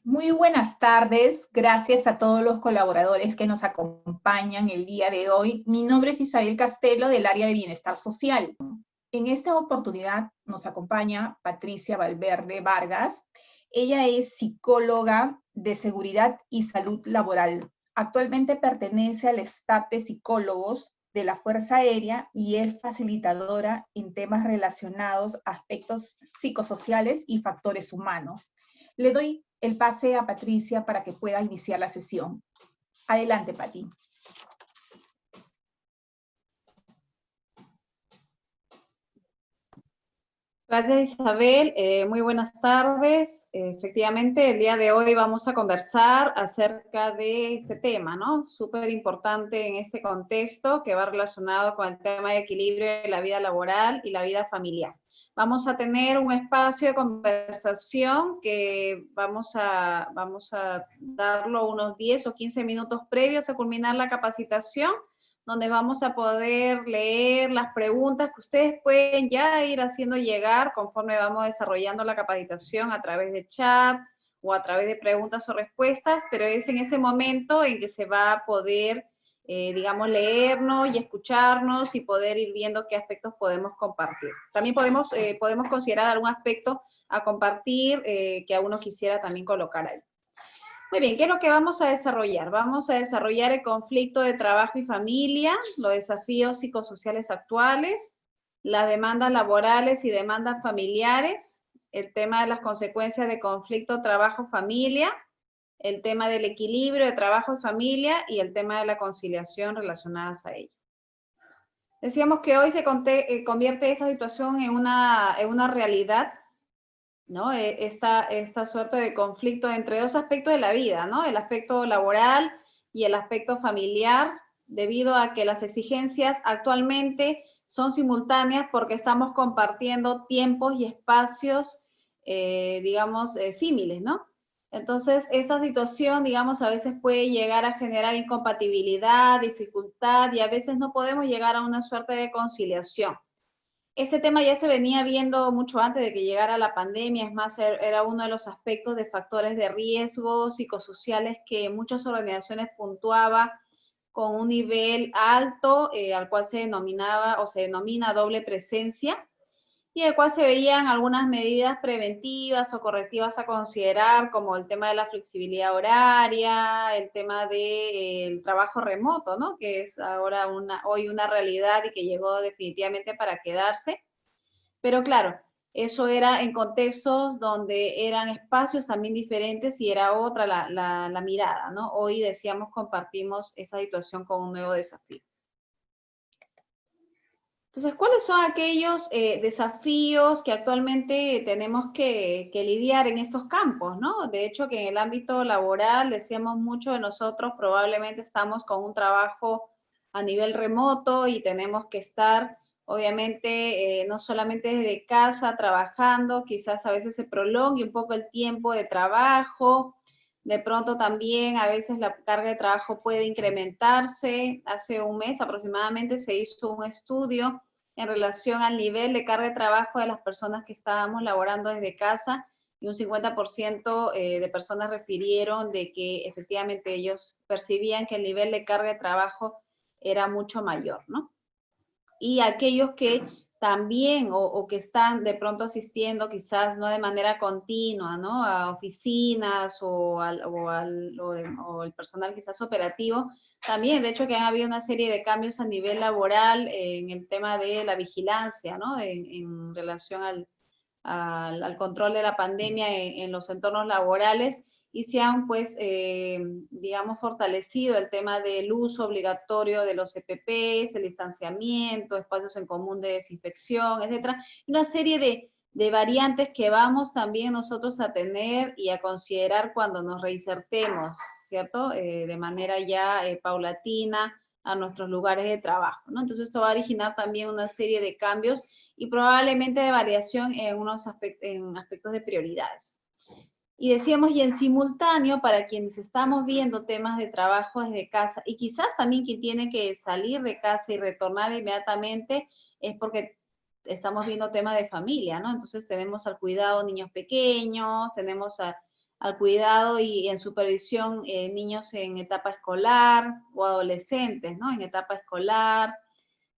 Muy buenas tardes, gracias a todos los colaboradores que nos acompañan el día de hoy. Mi nombre es Isabel Castelo del área de Bienestar Social. En esta oportunidad nos acompaña Patricia Valverde Vargas. Ella es psicóloga de seguridad y salud laboral. Actualmente pertenece al staff de psicólogos de la Fuerza Aérea y es facilitadora en temas relacionados a aspectos psicosociales y factores humanos. Le doy el pase a Patricia para que pueda iniciar la sesión. Adelante, Pati. Gracias, Isabel. Muy buenas tardes. Efectivamente, el día de hoy vamos a conversar acerca de este tema, ¿no? Súper importante en este contexto que va relacionado con el tema de equilibrio de la vida laboral y la vida familiar. Vamos a tener un espacio de conversación que vamos a darlo unos 10 o 15 minutos previos a culminar la capacitación, donde vamos a poder leer las preguntas que ustedes pueden ya ir haciendo llegar conforme vamos desarrollando la capacitación a través de chat o a través de preguntas o respuestas, pero es en ese momento en que se va a poder, digamos, leernos y escucharnos y poder ir viendo qué aspectos podemos compartir. También podemos considerar algún aspecto a compartir que a uno quisiera también colocar ahí. Muy bien, ¿qué es lo que vamos a desarrollar? Vamos a desarrollar el conflicto de trabajo y familia, los desafíos psicosociales actuales, las demandas laborales y demandas familiares, el tema de las consecuencias de conflicto trabajo-familia, el tema del equilibrio de trabajo y familia y el tema de la conciliación relacionadas a ello. Decíamos que hoy se convierte esa situación en una realidad, ¿no? Esta suerte de conflicto entre dos aspectos de la vida, ¿no? El aspecto laboral y el aspecto familiar, debido a que las exigencias actualmente son simultáneas porque estamos compartiendo tiempos y espacios, digamos, símiles, ¿no? Entonces, esta situación, digamos, a veces puede llegar a generar incompatibilidad, dificultad, y a veces no podemos llegar a una suerte de conciliación. Este tema ya se venía viendo mucho antes de que llegara la pandemia, es más, era uno de los aspectos de factores de riesgo psicosociales que muchas organizaciones puntuaban con un nivel alto, al cual se denominaba o se denomina doble presencia, y en el cual se veían algunas medidas preventivas o correctivas a considerar, como el tema de la flexibilidad horaria, el tema del trabajo remoto, ¿no? Que es ahora hoy una realidad y que llegó definitivamente para quedarse. Pero claro, eso era en contextos donde eran espacios también diferentes y era otra la mirada, ¿no? Hoy decíamos, compartimos esa situación con un nuevo desafío. Entonces, ¿cuáles son aquellos desafíos que actualmente tenemos que lidiar en estos campos, ¿no? De hecho, que en el ámbito laboral, decíamos, muchos de nosotros probablemente estamos con un trabajo a nivel remoto y tenemos que estar, obviamente, no solamente desde casa trabajando, quizás a veces se prolongue un poco el tiempo de trabajo. De pronto también a veces la carga de trabajo puede incrementarse. Hace un mes aproximadamente se hizo un estudio en relación al nivel de carga de trabajo de las personas que estábamos laborando desde casa, y un 50% de personas refirieron de que efectivamente ellos percibían que el nivel de carga de trabajo era mucho mayor, ¿no? Y aquellos que también o que están de pronto asistiendo quizás no de manera continua, ¿no? A oficinas o el personal quizás operativo, también de hecho que han habido una serie de cambios a nivel laboral en el tema de la vigilancia, ¿no? En relación al control de la pandemia en los entornos laborales, y se han, pues, digamos, fortalecido el tema del uso obligatorio de los EPPs, el distanciamiento, espacios en común de desinfección, etcétera. Una serie de variantes que vamos también nosotros a tener y a considerar cuando nos reinsertemos, ¿cierto? De manera ya paulatina a nuestros lugares de trabajo, ¿no? Entonces esto va a originar también una serie de cambios y probablemente de variación en aspectos de prioridades. Y decíamos, y en simultáneo, para quienes estamos viendo temas de trabajo desde casa, y quizás también quien tiene que salir de casa y retornar inmediatamente, es porque estamos viendo temas de familia, ¿no? Entonces tenemos al cuidado de niños pequeños, tenemos al cuidado y en supervisión niños en etapa escolar o adolescentes, ¿no? En etapa escolar.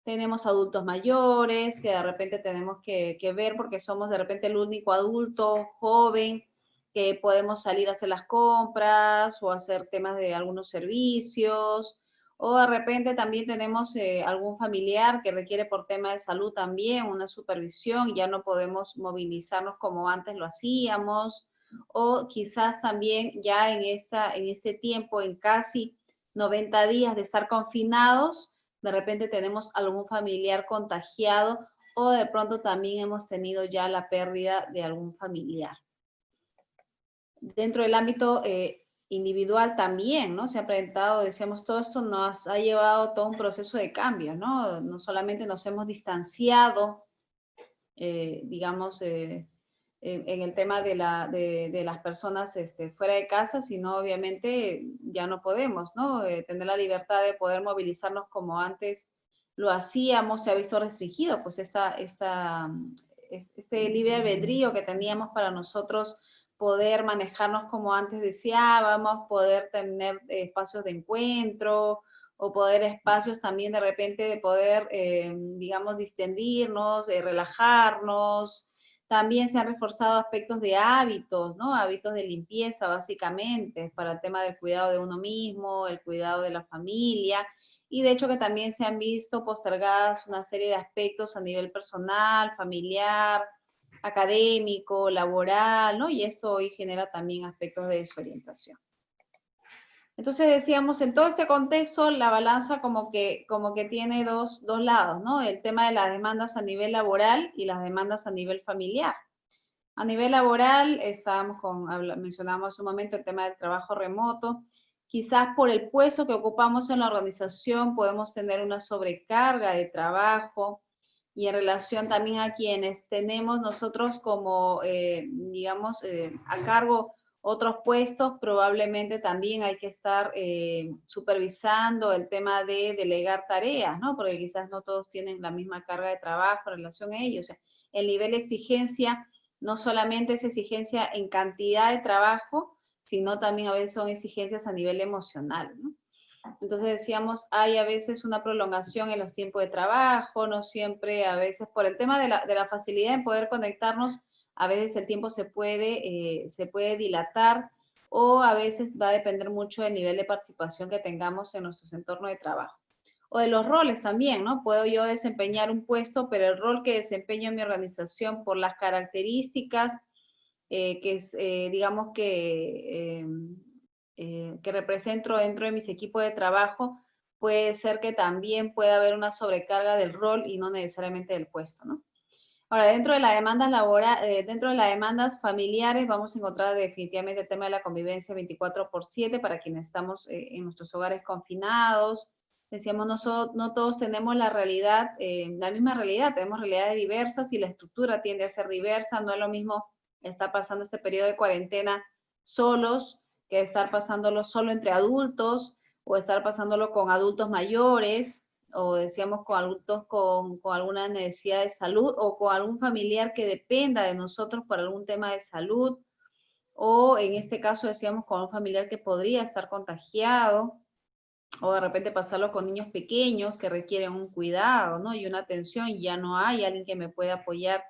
Tenemos adultos mayores que de repente tenemos que ver porque somos de repente el único adulto joven que podemos salir a hacer las compras o hacer temas de algunos servicios. O de repente también tenemos algún familiar que requiere por tema de salud también una supervisión y ya no podemos movilizarnos como antes lo hacíamos. O quizás también ya en este tiempo, en casi 90 días de estar confinados, de repente tenemos algún familiar contagiado o de pronto también hemos tenido ya la pérdida de algún familiar. Dentro del ámbito individual también, ¿no? Se ha presentado, decíamos, todo esto nos ha llevado todo un proceso de cambio, ¿no? No solamente nos hemos distanciado, digamos, en el tema de las personas fuera de casa, sino obviamente ya no podemos, ¿no? Tener la libertad de poder movilizarnos como antes lo hacíamos, se ha visto restringido, pues este libre albedrío que teníamos para nosotros poder manejarnos como antes deseábamos, poder tener espacios de encuentro, o poder espacios también de repente de poder, digamos, distendirnos, relajarnos. También se han reforzado aspectos de hábitos, ¿no? Hábitos de limpieza, básicamente, para el tema del cuidado de uno mismo, el cuidado de la familia, y de hecho que también se han visto postergadas una serie de aspectos a nivel personal, familiar, académico, laboral, ¿no? Y esto hoy genera también aspectos de desorientación. Entonces decíamos, en todo este contexto, la balanza como que tiene dos lados, ¿no? El tema de las demandas a nivel laboral y las demandas a nivel familiar. A nivel laboral, mencionamos hace un momento el tema del trabajo remoto. Quizás por el puesto que ocupamos en la organización podemos tener una sobrecarga de trabajo, y en relación también a quienes tenemos nosotros como, digamos, a cargo otros puestos, probablemente también hay que estar supervisando el tema de delegar tareas, ¿no? Porque quizás no todos tienen la misma carga de trabajo en relación a ellos. O sea, el nivel de exigencia no solamente es exigencia en cantidad de trabajo, sino también a veces son exigencias a nivel emocional, ¿no? Entonces decíamos, hay a veces una prolongación en los tiempos de trabajo, no siempre, a veces por el tema de la facilidad en poder conectarnos, a veces el tiempo se puede dilatar, o a veces va a depender mucho del nivel de participación que tengamos en nuestros entornos de trabajo. O de los roles también, ¿no? Puedo yo desempeñar un puesto, pero el rol que desempeño en mi organización por las características digamos que represento dentro de mis equipos de trabajo, puede ser que también pueda haber una sobrecarga del rol y no necesariamente del puesto, ¿no? Ahora, dentro de las demandas dentro de las demandas familiares vamos a encontrar definitivamente el tema de la convivencia 24/7 para quienes estamos en nuestros hogares confinados. Decíamos, no todos tenemos la misma realidad, tenemos realidades diversas y la estructura tiende a ser diversa. No es lo mismo estar pasando este periodo de cuarentena solos que estar pasándolo solo entre adultos, o estar pasándolo con adultos mayores, o decíamos con adultos con alguna necesidad de salud, o con algún familiar que dependa de nosotros por algún tema de salud, o en este caso decíamos con un familiar que podría estar contagiado, o de repente pasarlo con niños pequeños que requieren un cuidado, ¿no? Y una atención, y ya no hay alguien que me pueda apoyar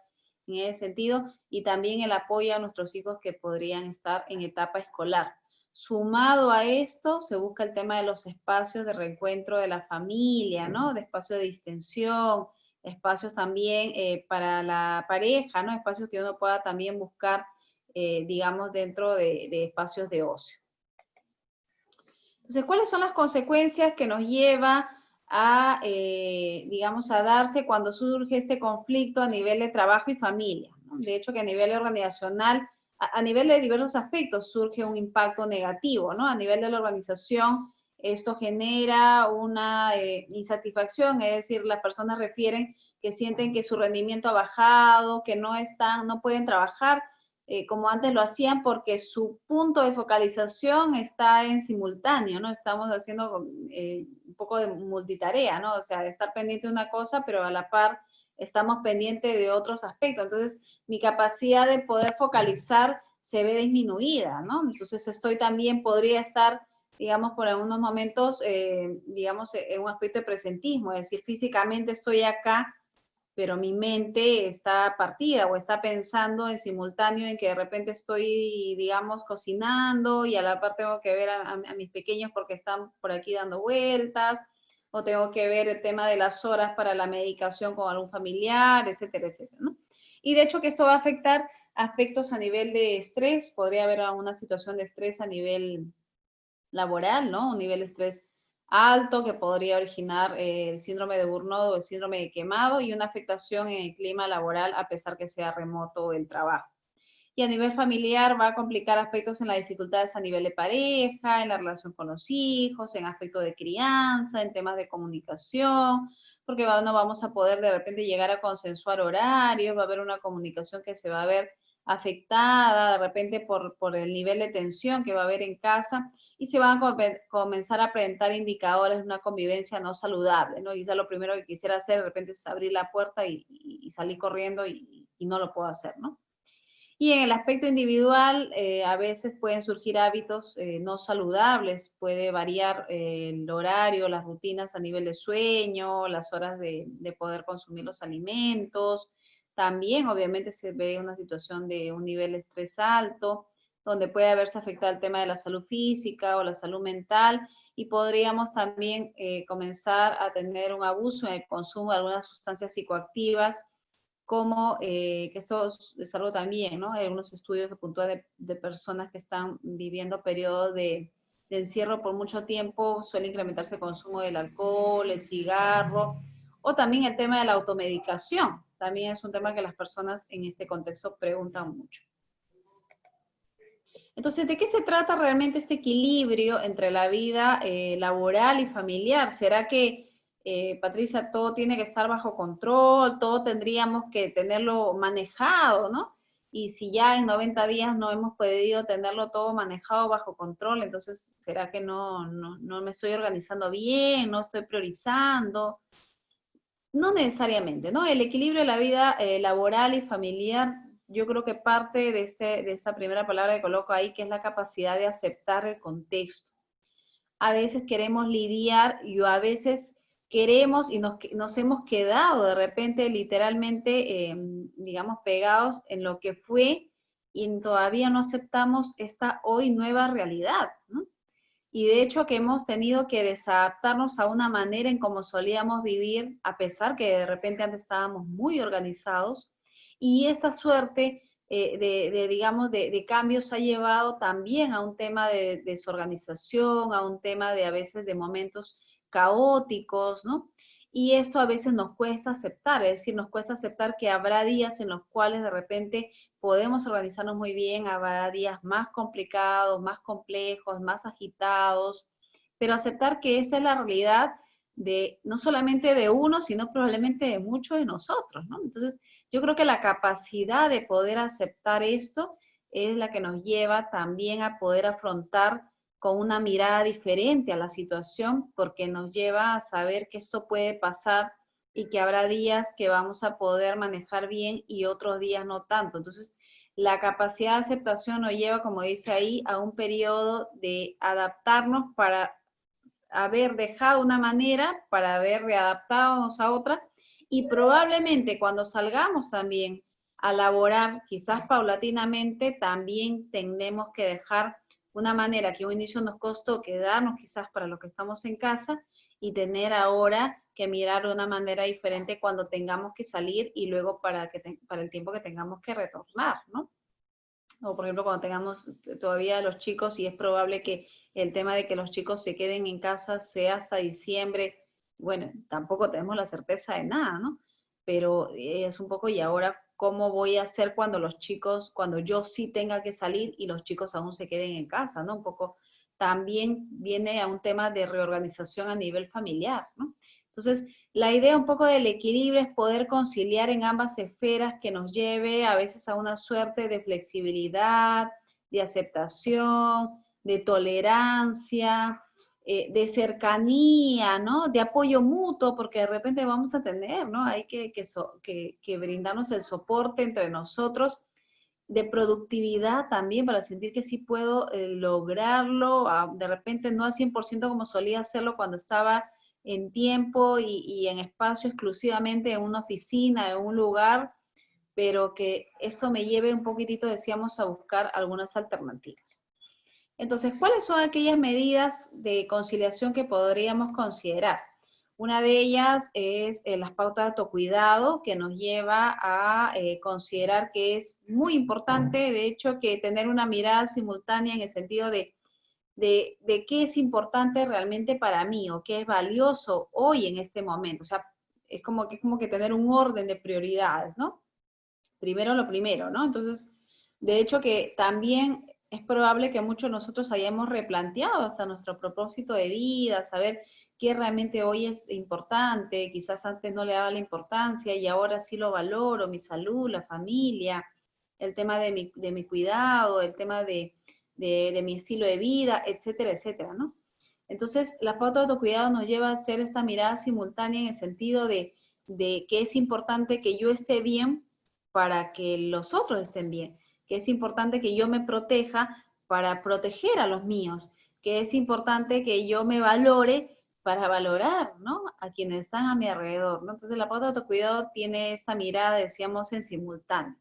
en ese sentido, y también el apoyo a nuestros hijos que podrían estar en etapa escolar. Sumado a esto, se busca el tema de los espacios de reencuentro de la familia, ¿no? De espacio de distensión, espacios también para la pareja, ¿no? Espacios que uno pueda también buscar, digamos, dentro de espacios de ocio. Entonces, ¿cuáles son las consecuencias que nos lleva a, digamos, a darse cuando surge este conflicto a nivel de trabajo y familia, ¿no? De hecho, que a nivel organizacional, a nivel de diversos aspectos, surge un impacto negativo, ¿no? A nivel de la organización, esto genera una insatisfacción, es decir, las personas refieren que sienten que su rendimiento ha bajado, que no pueden trabajar como antes lo hacían, porque su punto de focalización está en simultáneo, ¿no? Estamos haciendo un poco de multitarea, ¿no? O sea, estar pendiente de una cosa, pero a la par estamos pendientes de otros aspectos. Entonces, mi capacidad de poder focalizar se ve disminuida, ¿no? Entonces podría estar, digamos, por algunos momentos, digamos, en un aspecto de presentismo, es decir, físicamente estoy acá, pero mi mente está partida o está pensando en simultáneo en que de repente estoy, digamos, cocinando y a la par tengo que ver a mis pequeños porque están por aquí dando vueltas, o tengo que ver el tema de las horas para la medicación con algún familiar, etcétera, etcétera, ¿no? Y de hecho que esto va a afectar aspectos a nivel de estrés, podría haber una situación de estrés a nivel laboral, ¿no? Un nivel de estrés alto que podría originar el síndrome de Burnout o el síndrome de quemado y una afectación en el clima laboral a pesar que sea remoto el trabajo. Y a nivel familiar va a complicar aspectos en las dificultades a nivel de pareja, en la relación con los hijos, en aspectos de crianza, en temas de comunicación, porque no vamos a poder de repente llegar a consensuar horarios, va a haber una comunicación que se va a ver afectada de repente por el nivel de tensión que va a haber en casa y se van a comenzar a presentar indicadores de una convivencia no saludable, ¿no? Y ya lo primero que quisiera hacer de repente es abrir la puerta y salir corriendo y no lo puedo hacer, ¿no? Y en el aspecto individual, a veces pueden surgir hábitos no saludables, puede variar el horario, las rutinas a nivel de sueño, las horas de poder consumir los alimentos. También, obviamente, se ve una situación de un nivel de estrés alto, donde puede haberse afectado el tema de la salud física o la salud mental, y podríamos también comenzar a tener un abuso en el consumo de algunas sustancias psicoactivas como que esto es algo también, ¿no? Hay algunos estudios que puntúan de personas que están viviendo periodos de encierro por mucho tiempo, suele incrementarse el consumo del alcohol, el cigarro, o también el tema de la automedicación. También es un tema que las personas en este contexto preguntan mucho. Entonces, ¿de qué se trata realmente este equilibrio entre la vida laboral y familiar? ¿Será que Patricia, todo tiene que estar bajo control, todo tendríamos que tenerlo manejado, ¿no? Y si ya en 90 días no hemos podido tenerlo todo manejado bajo control, entonces, ¿será que no me estoy organizando bien, no estoy priorizando? No necesariamente, ¿no? El equilibrio de la vida laboral y familiar, yo creo que parte de esta primera palabra que coloco ahí, que es la capacidad de aceptar el contexto. A veces queremos lidiar y a veces queremos y nos hemos quedado de repente literalmente, digamos, pegados en lo que fue y todavía no aceptamos esta hoy nueva realidad, ¿no? Y de hecho que hemos tenido que desadaptarnos a una manera en cómo solíamos vivir, a pesar que de repente antes estábamos muy organizados, y esta suerte digamos, de cambios ha llevado también a un tema de desorganización, a un tema de a veces de momentos caóticos, ¿no? Y esto a veces nos cuesta aceptar, es decir, nos cuesta aceptar que habrá días en los cuales de repente podemos organizarnos muy bien, habrá días más complicados, más complejos, más agitados, pero aceptar que esta es la realidad de no solamente de uno, sino probablemente de muchos de nosotros, ¿no? Entonces, yo creo que la capacidad de poder aceptar esto es la que nos lleva también a poder afrontar con una mirada diferente a la situación, porque nos lleva a saber que esto puede pasar y que habrá días que vamos a poder manejar bien y otros días no tanto. Entonces, la capacidad de aceptación nos lleva, como dice ahí, a un periodo de adaptarnos para haber dejado una manera, para haber readaptado a otra, y probablemente cuando salgamos también a laborar, quizás paulatinamente, también tendremos que dejar una manera que a un inicio nos costó quedarnos quizás para los que estamos en casa y tener ahora que mirar de una manera diferente cuando tengamos que salir y luego para el tiempo que tengamos que retornar, ¿no? O por ejemplo cuando tengamos todavía los chicos y es probable que el tema de que los chicos se queden en casa sea hasta diciembre, bueno, tampoco tenemos la certeza de nada, ¿no? Pero es un poco, y ahora, ¿cómo voy a hacer cuando los chicos, cuando yo sí tenga que salir y los chicos aún se queden en casa, ¿no? Un poco también viene a un tema de reorganización a nivel familiar, ¿no? Entonces, la idea un poco del equilibrio es poder conciliar en ambas esferas que nos lleve a veces a una suerte de flexibilidad, de aceptación, de tolerancia, de cercanía, ¿no? De apoyo mutuo, porque de repente vamos a tener, ¿no? Hay que brindarnos el soporte entre nosotros de productividad también, para sentir que sí puedo lograrlo, de repente no al 100% como solía hacerlo cuando estaba en tiempo y en espacio exclusivamente en una oficina, en un lugar, pero que esto me lleve un poquitito, decíamos, a buscar algunas alternativas. Entonces, ¿cuáles son aquellas medidas de conciliación que podríamos considerar? Una de ellas es las pautas de autocuidado, que nos lleva a considerar que es muy importante, de hecho, que tener una mirada simultánea en el sentido de qué es importante realmente para mí o qué es valioso hoy en este momento. O sea, es como que tener un orden de prioridades, ¿no? Primero lo primero, ¿no? Entonces, de hecho que también es probable que muchos de nosotros hayamos replanteado hasta nuestro propósito de vida, saber qué realmente hoy es importante, quizás antes no le daba la importancia y ahora sí lo valoro, mi salud, la familia, el tema de mi cuidado, el tema de mi estilo de vida, etcétera, etcétera, ¿no? Entonces, la pauta de autocuidado nos lleva a hacer esta mirada simultánea en el sentido de que es importante que yo esté bien para que los otros estén bien, que es importante que yo me proteja para proteger a los míos, que es importante que yo me valore para valorar, ¿no? A quienes están a mi alrededor, ¿no? Entonces, la pauta de autocuidado tiene esta mirada, decíamos, en simultáneo.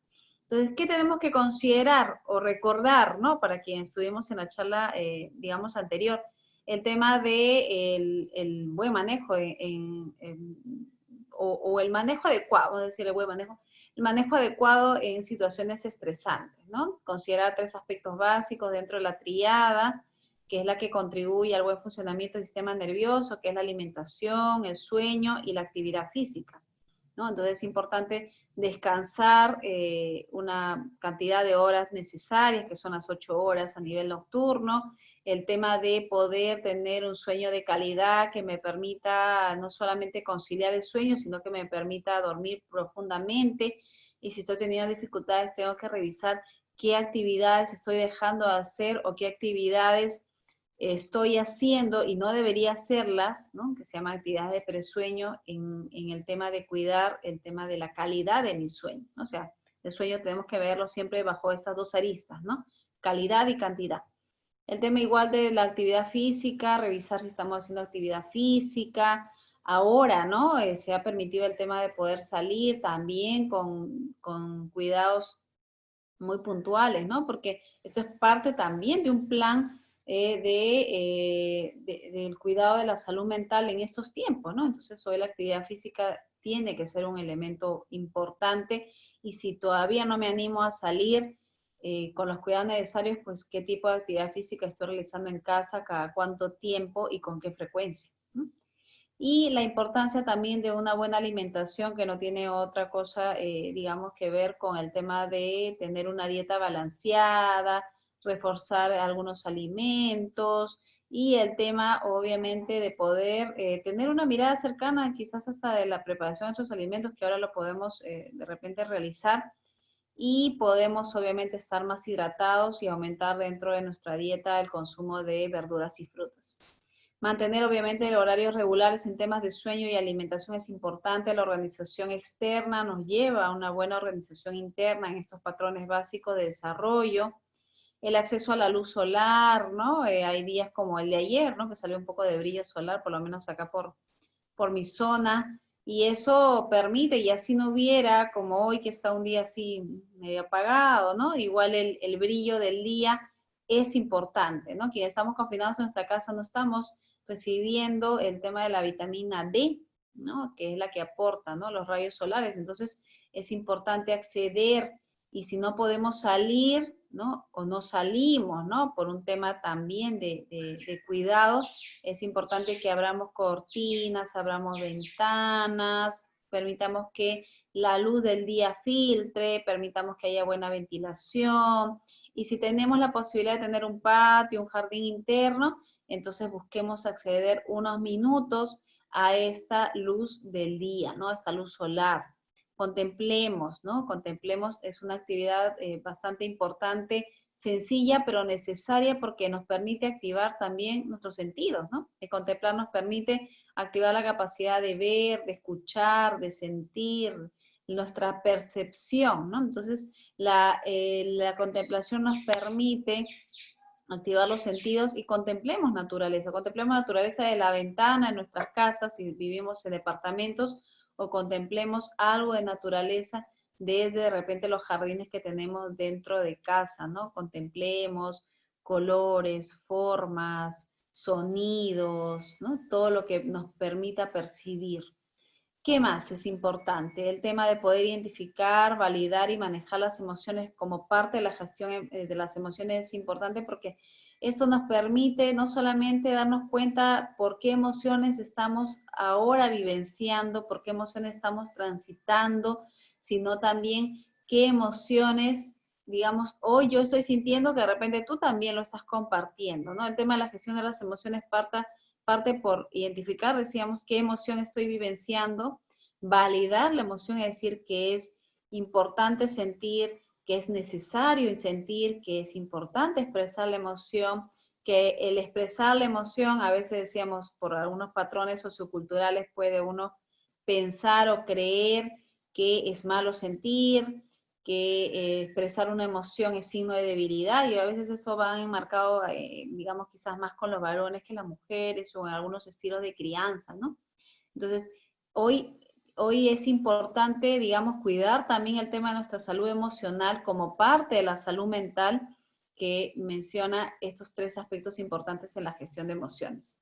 Entonces, ¿qué tenemos que considerar o recordar, ¿no? Para quienes estuvimos en la charla, digamos, anterior, el tema de el buen manejo o el manejo adecuado, vamos a decir, el buen manejo, el manejo adecuado en situaciones estresantes, ¿no? Considerar 3 aspectos básicos dentro de la triada, que es la que contribuye al buen funcionamiento del sistema nervioso, que es la alimentación, el sueño y la actividad física, ¿no? Entonces es importante descansar una cantidad de horas necesarias, que son las 8 horas a nivel nocturno, el tema de poder tener un sueño de calidad que me permita no solamente conciliar el sueño, sino que me permita dormir profundamente, y si estoy teniendo dificultades tengo que revisar qué actividades estoy dejando de hacer o qué actividades estoy haciendo y no debería hacerlas, ¿no? Que se llaman actividades de presueño en el tema de cuidar el tema de la calidad de mi sueño, ¿no? O sea, el sueño tenemos que verlo siempre bajo estas 2 aristas, ¿no? Calidad y cantidad. El tema igual de la actividad física, revisar si estamos haciendo actividad física. Ahora, ¿no? Se ha permitido el tema de poder salir también con cuidados muy puntuales, ¿no? Porque esto es parte también de un plan del cuidado de la salud mental en estos tiempos, ¿no? Entonces hoy la actividad física tiene que ser un elemento importante, y si todavía no me animo a salir con los cuidados necesarios, pues qué tipo de actividad física estoy realizando en casa, cada cuánto tiempo y con qué frecuencia, ¿no? Y la importancia también de una buena alimentación, que no tiene otra cosa, digamos, que ver con el tema de tener una dieta balanceada, reforzar algunos alimentos, y el tema, obviamente, de poder tener una mirada cercana, quizás hasta de la preparación de estos alimentos, que ahora lo podemos de repente realizar, y podemos, obviamente, estar más hidratados y aumentar dentro de nuestra dieta el consumo de verduras y frutas. Mantener, obviamente, horarios regulares en temas de sueño y alimentación es importante. La organización externa nos lleva a una buena organización interna en estos patrones básicos de desarrollo. El acceso a la luz solar, ¿no? Hay días como el de ayer, ¿no? Que salió un poco de brillo solar, por lo menos acá por mi zona, y eso permite, y así no hubiera, como hoy que está un día así medio apagado, ¿no? Igual el brillo del día es importante, ¿no? Quienes estamos confinados en nuestra casa no estamos recibiendo el tema de la vitamina D, ¿no? Que es la que aporta, ¿no? Los rayos solares. Entonces es importante acceder, y si no podemos salir, ¿no? O no salimos, ¿no? Por un tema también de cuidado, es importante que abramos cortinas, abramos ventanas, permitamos que la luz del día filtre, permitamos que haya buena ventilación, y si tenemos la posibilidad de tener un patio, un jardín interno, entonces busquemos acceder unos minutos a esta luz del día, ¿no? A esta luz solar. Contemplemos, ¿no? Contemplemos, es una actividad bastante importante, sencilla pero necesaria, porque nos permite activar también nuestros sentidos, ¿no? El contemplar nos permite activar la capacidad de ver, de escuchar, de sentir, nuestra percepción, ¿no? Entonces, la contemplación nos permite activar los sentidos y contemplemos naturaleza de la ventana en nuestras casas, si vivimos en departamentos, o contemplemos algo de naturaleza desde de repente los jardines que tenemos dentro de casa, ¿no? Contemplemos colores, formas, sonidos, ¿no? Todo lo que nos permita percibir. ¿Qué más es importante? El tema de poder identificar, validar y manejar las emociones como parte de la gestión de las emociones es importante porque esto nos permite no solamente darnos cuenta por qué emociones estamos ahora vivenciando, por qué emociones estamos transitando, sino también qué emociones, digamos, hoy yo estoy sintiendo que de repente tú también lo estás compartiendo, ¿no? El tema de la gestión de las emociones parte por identificar, decíamos, qué emoción estoy vivenciando, validar la emoción, es decir, que es importante sentir, que es necesario sentir, que es importante expresar la emoción, que el expresar la emoción, a veces decíamos, por algunos patrones socioculturales puede uno pensar o creer que es malo sentir, que expresar una emoción es signo de debilidad, y a veces eso va enmarcado, digamos, quizás más con los varones que las mujeres, o en algunos estilos de crianza, ¿no? Entonces, hoy es importante, digamos, cuidar también el tema de nuestra salud emocional como parte de la salud mental, que menciona estos 3 aspectos importantes en la gestión de emociones.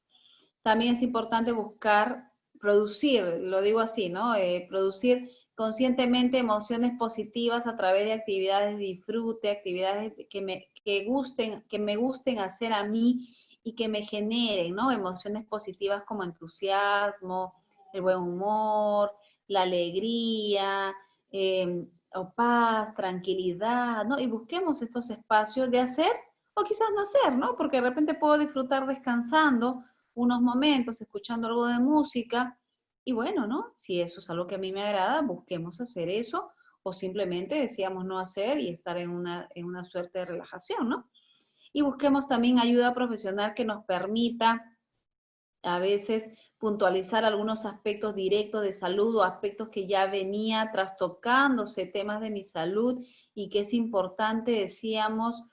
También es importante buscar, producir, lo digo así, ¿no? Producir conscientemente emociones positivas a través de actividades de disfrute, actividades que me gusten hacer a mí y que me generen, ¿no? Emociones positivas como entusiasmo, el buen humor, la alegría, o paz, tranquilidad, ¿no? Y busquemos estos espacios de hacer o quizás no hacer, ¿no? Porque de repente puedo disfrutar descansando unos momentos, escuchando algo de música, y bueno, ¿no? Si eso es algo que a mí me agrada, busquemos hacer eso, o simplemente decíamos no hacer y estar en una suerte de relajación, ¿no? Y busquemos también ayuda profesional que nos permita a veces puntualizar algunos aspectos directos de salud o aspectos que ya venía trastocándose, temas de mi salud, y que es importante, decíamos,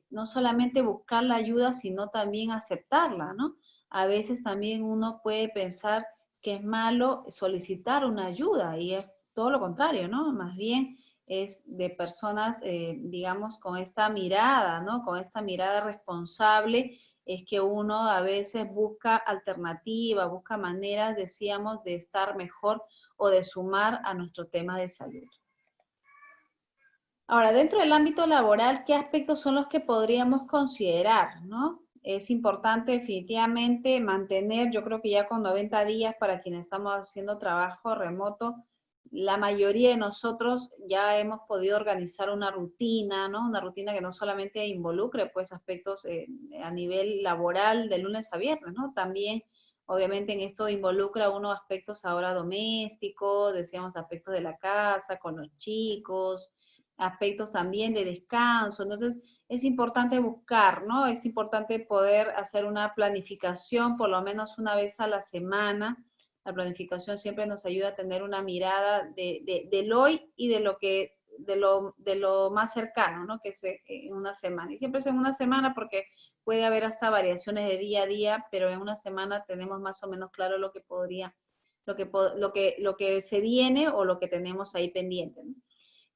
no solamente buscar la ayuda, sino también aceptarla, ¿no? A veces también uno puede pensar que es malo solicitar una ayuda, y es todo lo contrario, ¿no? Más bien es de personas, digamos, con esta mirada, ¿no? Con esta mirada responsable, es que uno a veces busca alternativas, busca maneras, decíamos, de estar mejor o de sumar a nuestro tema de salud. Ahora, dentro del ámbito laboral, ¿qué aspectos son los que podríamos considerar, no? Es importante definitivamente mantener, yo creo que ya con 90 días para quienes estamos haciendo trabajo remoto, la mayoría de nosotros ya hemos podido organizar una rutina, ¿no? Una rutina que no solamente involucre, pues, aspectos a nivel laboral de lunes a viernes, ¿no? También, obviamente, en esto involucra unos aspectos ahora domésticos, decíamos aspectos de la casa, con los chicos, aspectos también de descanso. Entonces, es importante buscar, ¿no? Es importante poder hacer una planificación por lo menos una vez a la semana. La planificación siempre nos ayuda a tener una mirada del hoy y de lo más cercano, ¿no? Que es en una semana. Y siempre es en una semana porque puede haber hasta variaciones de día a día, pero en una semana tenemos más o menos claro lo que podría, lo que se viene o lo que tenemos ahí pendiente, ¿no?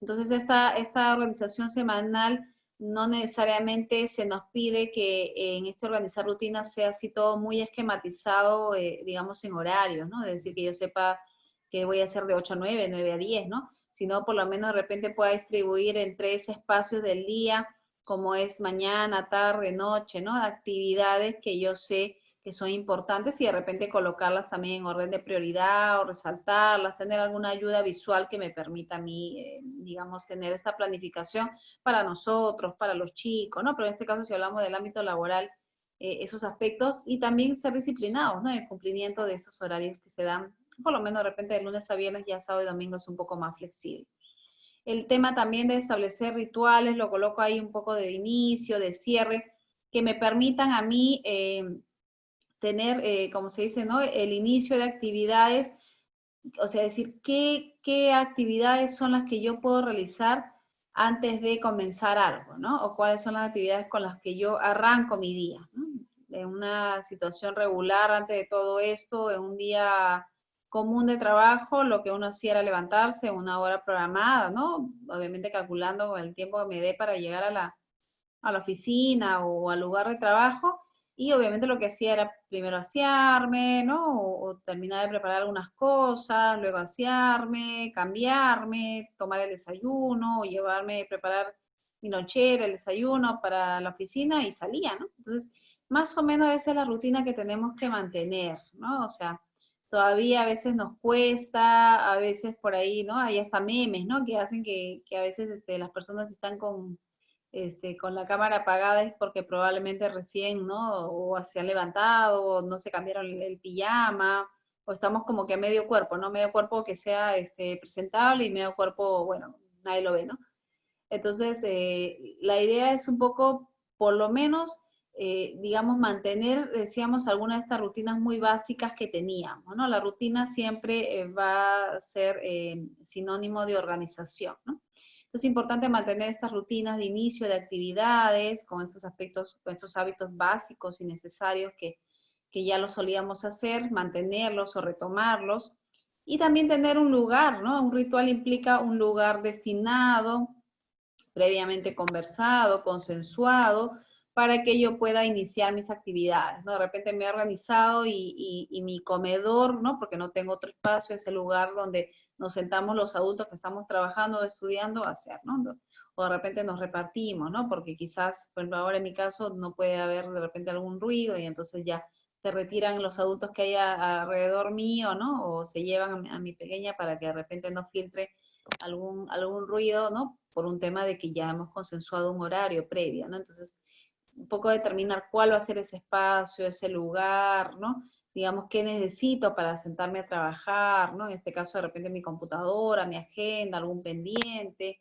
Entonces, esta organización semanal no necesariamente se nos pide que en este organizar rutinas sea así todo muy esquematizado, digamos, en horarios, ¿no? Es decir, que yo sepa que voy a hacer de 8 a 9, 9 a 10, ¿no? Sino por lo menos de repente pueda distribuir en 3 espacios del día, como es mañana, tarde, noche, ¿no? Actividades que yo sé que son importantes, y de repente colocarlas también en orden de prioridad o resaltarlas, tener alguna ayuda visual que me permita a mí, digamos, tener esta planificación para nosotros, para los chicos, ¿no? Pero en este caso, si hablamos del ámbito laboral, esos aspectos, y también ser disciplinados, ¿no? En el cumplimiento de esos horarios que se dan, por lo menos de repente de lunes a viernes, ya sábado y domingo es un poco más flexible. El tema también de establecer rituales, lo coloco ahí un poco de inicio, de cierre, que me permitan a mí tener, como se dice, ¿no? El inicio de actividades o sea, decir, qué actividades son las que yo puedo realizar antes de comenzar algo, ¿no? O cuáles son las actividades con las que yo arranco mi día, ¿no? En una situación regular antes de todo esto, en un día común de trabajo, lo que uno hacía era levantarse en una hora programada, ¿no? Obviamente calculando con el tiempo que me dé para llegar a la oficina o al lugar de trabajo, y obviamente lo que hacía era primero asearme, ¿no? O terminar de preparar algunas cosas, luego asearme, cambiarme, tomar el desayuno, o llevarme, preparar mi lonchera, el desayuno para la oficina y salía, ¿no? Entonces, más o menos esa es la rutina que tenemos que mantener, ¿no? O sea, todavía a veces nos cuesta, a veces por ahí, ¿no? Hay hasta memes, ¿no? Que hacen que a veces las personas están con la cámara apagada es porque probablemente recién, ¿no? O se han levantado, o no se cambiaron el pijama, o estamos como que a medio cuerpo, ¿no? Medio cuerpo que sea presentable y medio cuerpo, bueno, nadie lo ve, ¿no? Entonces, la idea es un poco, por lo menos, digamos, mantener, decíamos, algunas de estas rutinas muy básicas que teníamos, ¿no? La rutina siempre va a ser sinónimo de organización, ¿no? Entonces es importante mantener estas rutinas de inicio de actividades con estos aspectos, con estos hábitos básicos y necesarios que ya lo solíamos hacer, mantenerlos o retomarlos. Y también tener un lugar, ¿no? Un ritual implica un lugar destinado, previamente conversado, consensuado, para que yo pueda iniciar mis actividades, ¿no? De repente me he organizado y mi comedor, ¿no? Porque no tengo otro espacio, es el lugar donde nos sentamos los adultos que estamos trabajando o estudiando a hacer, ¿no? O de repente nos repartimos, ¿no? Porque quizás, por ejemplo, ahora en mi caso no puede haber de repente algún ruido y entonces ya se retiran los adultos que hay alrededor mío, ¿no? O se llevan a mi pequeña para que de repente no filtre algún ruido, ¿no? Por un tema de que ya hemos consensuado un horario previo, ¿no? Entonces, un poco determinar cuál va a ser ese espacio, ese lugar, ¿no? Digamos, qué necesito para sentarme a trabajar, ¿no? En este caso, de repente, mi computadora, mi agenda, algún pendiente.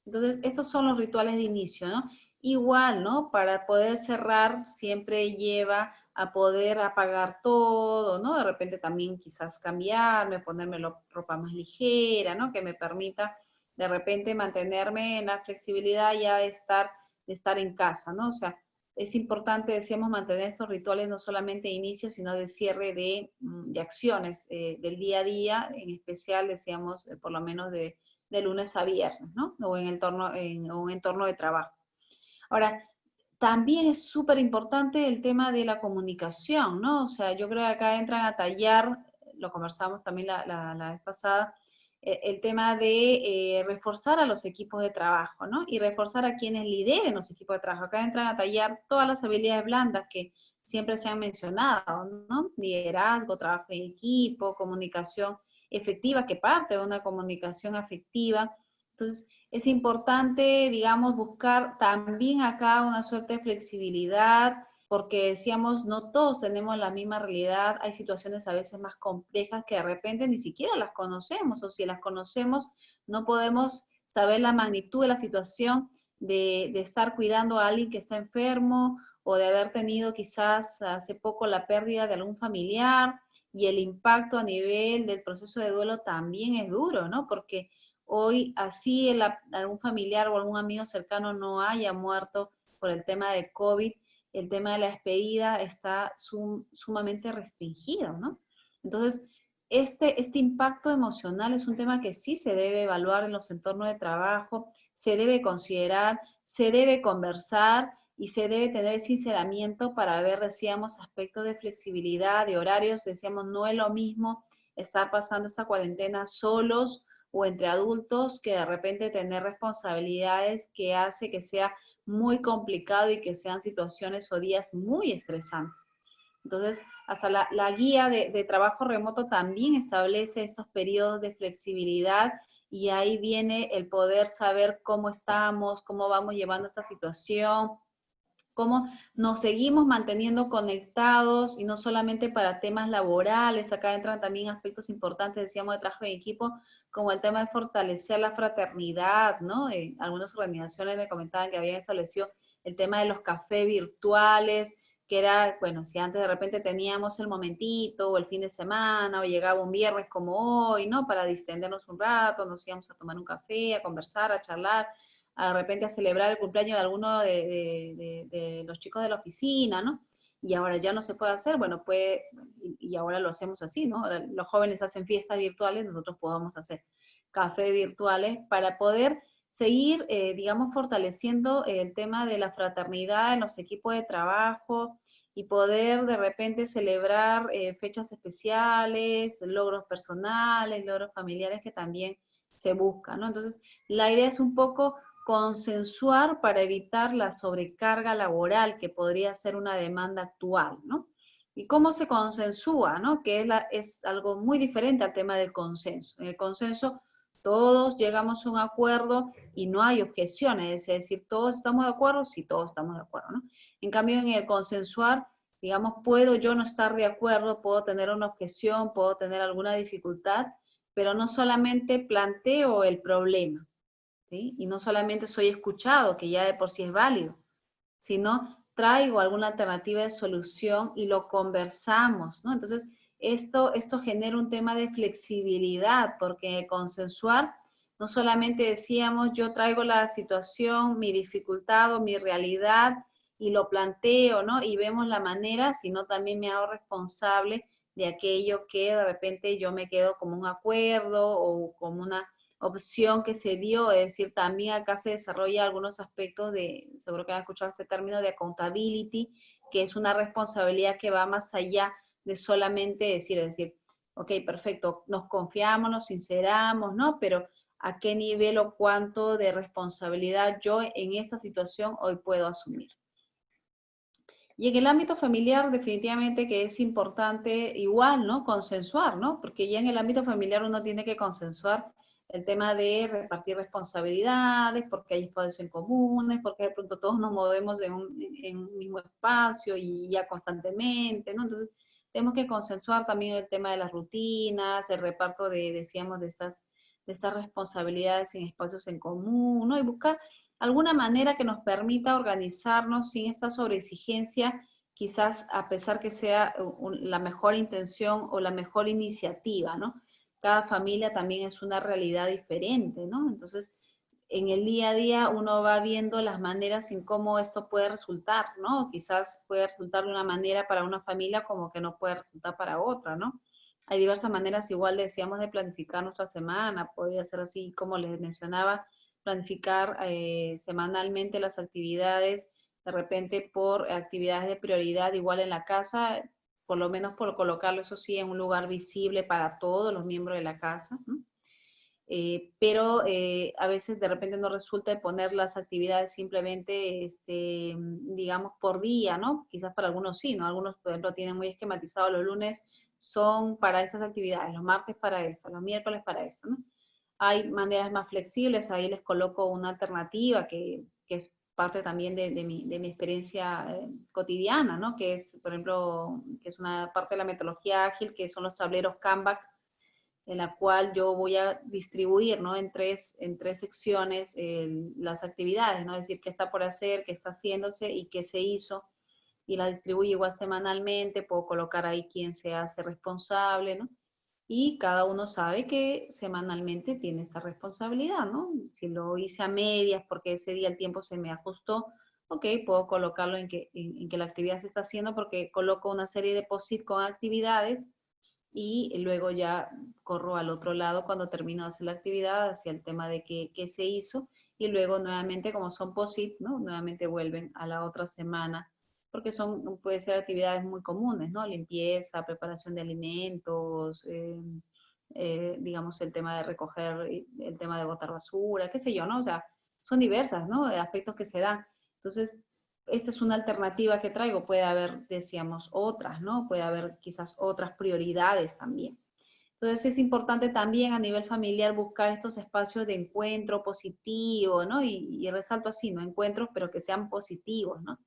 Entonces, estos son los rituales de inicio, ¿no? Igual, ¿no? Para poder cerrar, siempre lleva a poder apagar todo, ¿no? De repente también quizás cambiarme, ponerme ropa más ligera, ¿no? Que me permita de repente mantenerme en la flexibilidad ya de estar en casa, ¿no? O sea, es importante, decíamos, mantener estos rituales no solamente de inicio, sino de cierre de acciones del día a día, en especial, decíamos, por lo menos de lunes a viernes, ¿no? O en un entorno de trabajo. Ahora, también es súper importante el tema de la comunicación, ¿no? O sea, yo creo que acá entran a tallar, lo conversamos también la vez pasada, el tema de reforzar a los equipos de trabajo, ¿no? Y reforzar a quienes lideren los equipos de trabajo. Acá entran a tallar todas las habilidades blandas que siempre se han mencionado, ¿no? Liderazgo, trabajo en equipo, comunicación efectiva, que parte de una comunicación afectiva. Entonces, es importante, digamos, buscar también acá una suerte de flexibilidad, porque decíamos, no todos tenemos la misma realidad, hay situaciones a veces más complejas que de repente ni siquiera las conocemos, o si las conocemos, no podemos saber la magnitud de la situación de estar cuidando a alguien que está enfermo o de haber tenido quizás hace poco la pérdida de algún familiar, y el impacto a nivel del proceso de duelo también es duro, ¿no? Porque hoy así algún familiar o algún amigo cercano no haya muerto por el tema de COVID, el tema de la despedida está sumamente restringido, ¿no? Entonces, este impacto emocional es un tema que sí se debe evaluar en los entornos de trabajo, se debe considerar, se debe conversar y se debe tener sinceramiento para ver, decíamos, aspectos de flexibilidad, de horarios, decíamos, no es lo mismo estar pasando esta cuarentena solos o entre adultos que de repente tener responsabilidades que hace que sea muy complicado y que sean situaciones o días muy estresantes. Entonces, hasta la guía de trabajo remoto también establece estos periodos de flexibilidad y ahí viene el poder saber cómo estamos, cómo vamos llevando esta situación, cómo nos seguimos manteniendo conectados y no solamente para temas laborales, acá entran también aspectos importantes, decíamos, de trabajo en equipo, como el tema de fortalecer la fraternidad, ¿no? Algunas organizaciones me comentaban que habían establecido el tema de los cafés virtuales, que era, bueno, si antes de repente teníamos el momentito, o el fin de semana, o llegaba un viernes como hoy, ¿no? Para distendernos un rato, nos íbamos a tomar un café, a conversar, a charlar, de repente a celebrar el cumpleaños de alguno de los chicos de la oficina, ¿no? Y ahora ya no se puede hacer, bueno, pues, y ahora lo hacemos así, ¿no? Ahora los jóvenes hacen fiestas virtuales, nosotros podemos hacer café virtuales para poder seguir, digamos, fortaleciendo el tema de la fraternidad en los equipos de trabajo y poder de repente celebrar fechas especiales, logros personales, logros familiares que también se buscan, ¿no? Entonces, la idea es un poco consensuar para evitar la sobrecarga laboral que podría ser una demanda actual, ¿no? ¿Y cómo se consensúa, no? Que es algo muy diferente al tema del consenso. En el consenso todos llegamos a un acuerdo y no hay objeciones, es decir, todos estamos de acuerdo, sí, todos estamos de acuerdo, ¿no? En cambio, en el consensuar, digamos, puedo yo no estar de acuerdo, puedo tener una objeción, puedo tener alguna dificultad, pero no solamente planteo el problema, ¿sí? Y no solamente soy escuchado, que ya de por sí es válido, sino traigo alguna alternativa de solución y lo conversamos, ¿no? Entonces, esto genera un tema de flexibilidad, porque consensuar, no solamente decíamos, yo traigo la situación, mi dificultad o mi realidad y lo planteo, ¿no? Y vemos la manera, sino también me hago responsable de aquello que de repente yo me quedo como un acuerdo o como una opción que se dio, es decir, también acá se desarrolla algunos aspectos de, seguro que han escuchado este término de accountability, que es una responsabilidad que va más allá de solamente decir, ok, perfecto, nos confiamos, nos sinceramos, ¿no? Pero ¿a qué nivel o cuánto de responsabilidad yo en esta situación hoy puedo asumir? Y en el ámbito familiar definitivamente que es importante igual, ¿no? Consensuar, ¿no? Porque ya en el ámbito familiar uno tiene que consensuar el tema de repartir responsabilidades, porque hay espacios en comunes, porque de pronto todos nos movemos en un mismo espacio y ya constantemente, ¿no? Entonces, tenemos que consensuar también el tema de las rutinas, el reparto de, decíamos, de estas responsabilidades en espacios en común, ¿no? Y buscar alguna manera que nos permita organizarnos sin esta sobreexigencia, quizás a pesar que sea la mejor intención o la mejor iniciativa, ¿no? Cada familia también es una realidad diferente, ¿no? Entonces, en el día a día uno va viendo las maneras en cómo esto puede resultar, ¿no? Quizás puede resultar de una manera para una familia como que no puede resultar para otra, ¿no? Hay diversas maneras, igual decíamos, de planificar nuestra semana, podría ser así como les mencionaba, planificar semanalmente las actividades, de repente por actividades de prioridad, igual en la casa, por lo menos por colocarlo, eso sí, en un lugar visible para todos los miembros de la casa, ¿no? Pero a veces de repente no resulta de poner las actividades simplemente, digamos, por día, ¿no? Quizás para algunos sí, ¿no? Algunos, por ejemplo, tienen muy esquematizado los lunes son para estas actividades, los martes para esto, los miércoles para esto, ¿no? Hay maneras más flexibles, ahí les coloco una alternativa que es parte también de mi experiencia cotidiana, ¿no? Que es, por ejemplo, que es una parte de la metodología ágil, que son los tableros Kanban, en la cual yo voy a distribuir, ¿no? En tres secciones las actividades, ¿no? Es decir, qué está por hacer, qué está haciéndose y qué se hizo, y la distribuyo igual semanalmente, puedo colocar ahí quién se hace responsable, ¿no? Y cada uno sabe que semanalmente tiene esta responsabilidad, ¿no? Si lo hice a medias porque ese día el tiempo se me ajustó, ok, puedo colocarlo en que la actividad se está haciendo porque coloco una serie de post-it con actividades y luego ya corro al otro lado cuando termino de hacer la actividad hacia el tema de qué se hizo y luego nuevamente como son post-it, ¿no? Nuevamente vuelven a la otra semana porque puede ser actividades muy comunes, ¿no? Limpieza, preparación de alimentos, digamos el tema de recoger, el tema de botar basura, qué sé yo, ¿no? O sea, son diversas, ¿no? Aspectos que se dan. Entonces, esta es una alternativa que traigo, puede haber, decíamos, otras, ¿no? Puede haber quizás otras prioridades también. Entonces es importante también a nivel familiar buscar estos espacios de encuentro positivo, ¿no? Y resalto así, ¿no? Encuentros, pero que sean positivos, ¿no?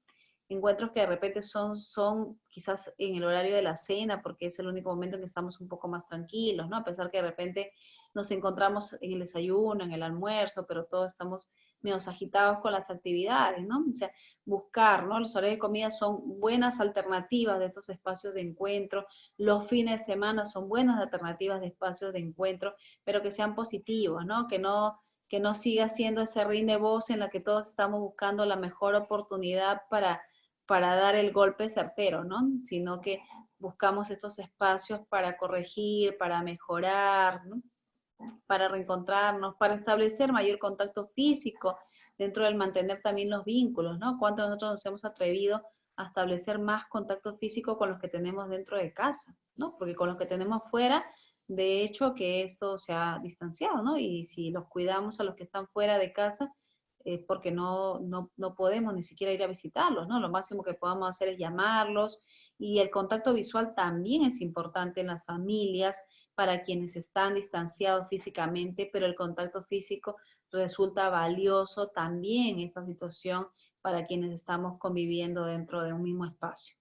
Encuentros que de repente son quizás en el horario de la cena, porque es el único momento en que estamos un poco más tranquilos, ¿no? A pesar que de repente nos encontramos en el desayuno, en el almuerzo, pero todos estamos menos agitados con las actividades, ¿no? O sea, buscar, ¿no? Los horarios de comida son buenas alternativas de estos espacios de encuentro, los fines de semana son buenas alternativas de espacios de encuentro, pero que sean positivos, ¿no? Que no siga siendo ese ring de voz en la que todos estamos buscando la mejor oportunidad para dar el golpe certero, ¿no? Sino que buscamos estos espacios para corregir, para mejorar, ¿no? Para reencontrarnos, para establecer mayor contacto físico, dentro del mantener también los vínculos, ¿no? ¿Cuántos de nosotros nos hemos atrevido a establecer más contacto físico con los que tenemos dentro de casa, ¿no? Porque con los que tenemos fuera, de hecho, que esto se ha distanciado, ¿no? Y si los cuidamos a los que están fuera de casa, porque no podemos ni siquiera ir a visitarlos, ¿no? Lo máximo que podamos hacer es llamarlos, y el contacto visual también es importante en las familias, para quienes están distanciados físicamente, pero el contacto físico resulta valioso también en esta situación para quienes estamos conviviendo dentro de un mismo espacio.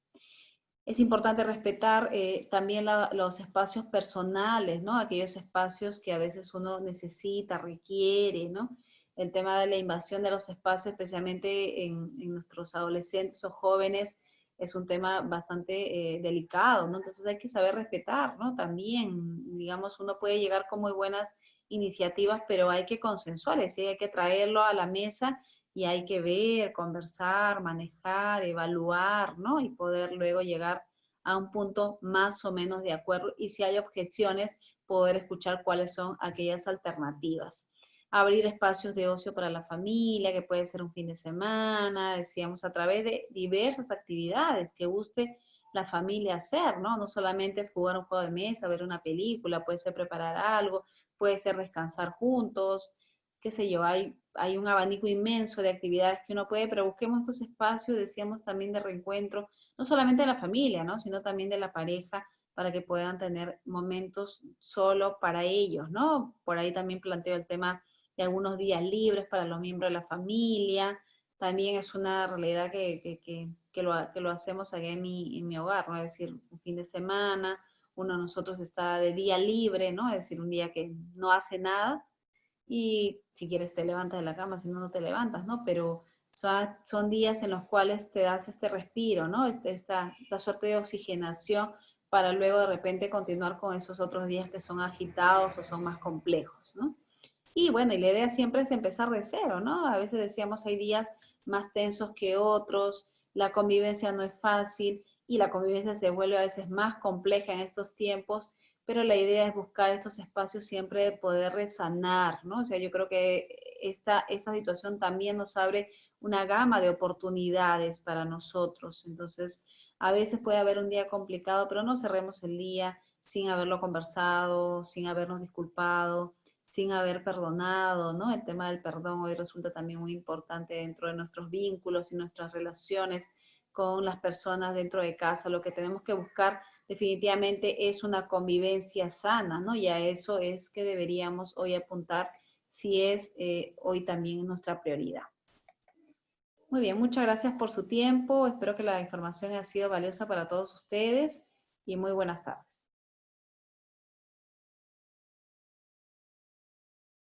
Es importante respetar también los espacios personales, ¿no? Aquellos espacios que a veces uno necesita, requiere, ¿no? El tema de la invasión de los espacios, especialmente en nuestros adolescentes o jóvenes, es un tema bastante delicado, ¿no? Entonces hay que saber respetar, ¿no? También, digamos, uno puede llegar con muy buenas iniciativas, pero hay que consensuar, ¿sí? Hay que traerlo a la mesa y hay que ver, conversar, manejar, evaluar, ¿no? Y poder luego llegar a un punto más o menos de acuerdo, y si hay objeciones, poder escuchar cuáles son aquellas alternativas. Abrir espacios de ocio para la familia, que puede ser un fin de semana, decíamos, a través de diversas actividades que guste la familia hacer, ¿no? No solamente es jugar un juego de mesa, ver una película, puede ser preparar algo, puede ser descansar juntos, qué sé yo, hay un abanico inmenso de actividades que uno puede, pero busquemos estos espacios, decíamos, también de reencuentro, no solamente de la familia, ¿no? Sino también de la pareja, para que puedan tener momentos solo para ellos, ¿no? Por ahí también planteo el tema de algunos días libres para los miembros de la familia. También es una realidad que lo hacemos aquí en mi hogar, ¿no? Es decir, un fin de semana, uno de nosotros está de día libre, ¿no? Es decir, un día que no hace nada, y si quieres te levantas de la cama, si no, no te levantas, ¿no? Pero son días en los cuales te das este respiro, ¿no? Esta suerte de oxigenación, para luego de repente continuar con esos otros días que son agitados o son más complejos, ¿no? Y bueno, y la idea siempre es empezar de cero, ¿no? A veces decíamos, hay días más tensos que otros, la convivencia no es fácil, y la convivencia se vuelve a veces más compleja en estos tiempos, pero la idea es buscar estos espacios siempre de poder resanar, ¿no? O sea, yo creo que esta situación también nos abre una gama de oportunidades para nosotros. Entonces, a veces puede haber un día complicado, pero no cerremos el día sin haberlo conversado, sin habernos disculpado, sin haber perdonado, ¿no? El tema del perdón hoy resulta también muy importante dentro de nuestros vínculos y nuestras relaciones con las personas dentro de casa. Lo que tenemos que buscar definitivamente es una convivencia sana, ¿no? Y a eso es que deberíamos hoy apuntar, si es hoy también nuestra prioridad. Muy bien, muchas gracias por su tiempo. Espero que la información haya sido valiosa para todos ustedes, y muy buenas tardes.